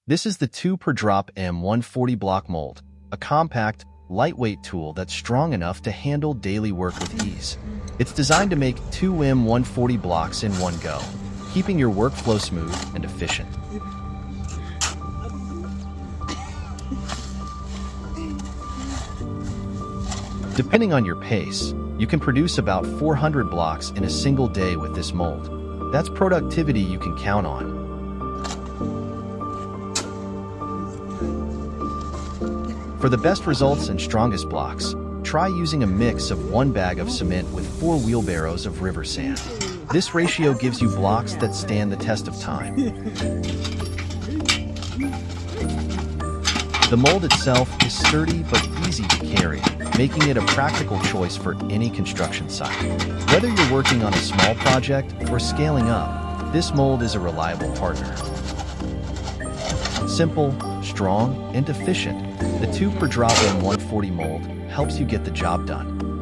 This is the 2 per drop M140 block mold, a compact, lightweight tool that's strong enough to handle daily work with ease. It's designed to make 2 M140 blocks in one go, keeping your workflow smooth and efficient. Depending on your pace, you can produce about 400 blocks in a single day with this mold. That's productivity you can count on. For the best results and strongest blocks, try using a mix of 1 bag of cement with 4 wheelbarrows of river sand. This ratio gives you blocks that stand the test of time. The mold itself is sturdy but easy to carry, making it a practical choice for any construction site. Whether you're working on a small project or scaling up, this mold is a reliable partner. Simple, strong, and efficient, the 2 per drop M140 mold helps you get the job done.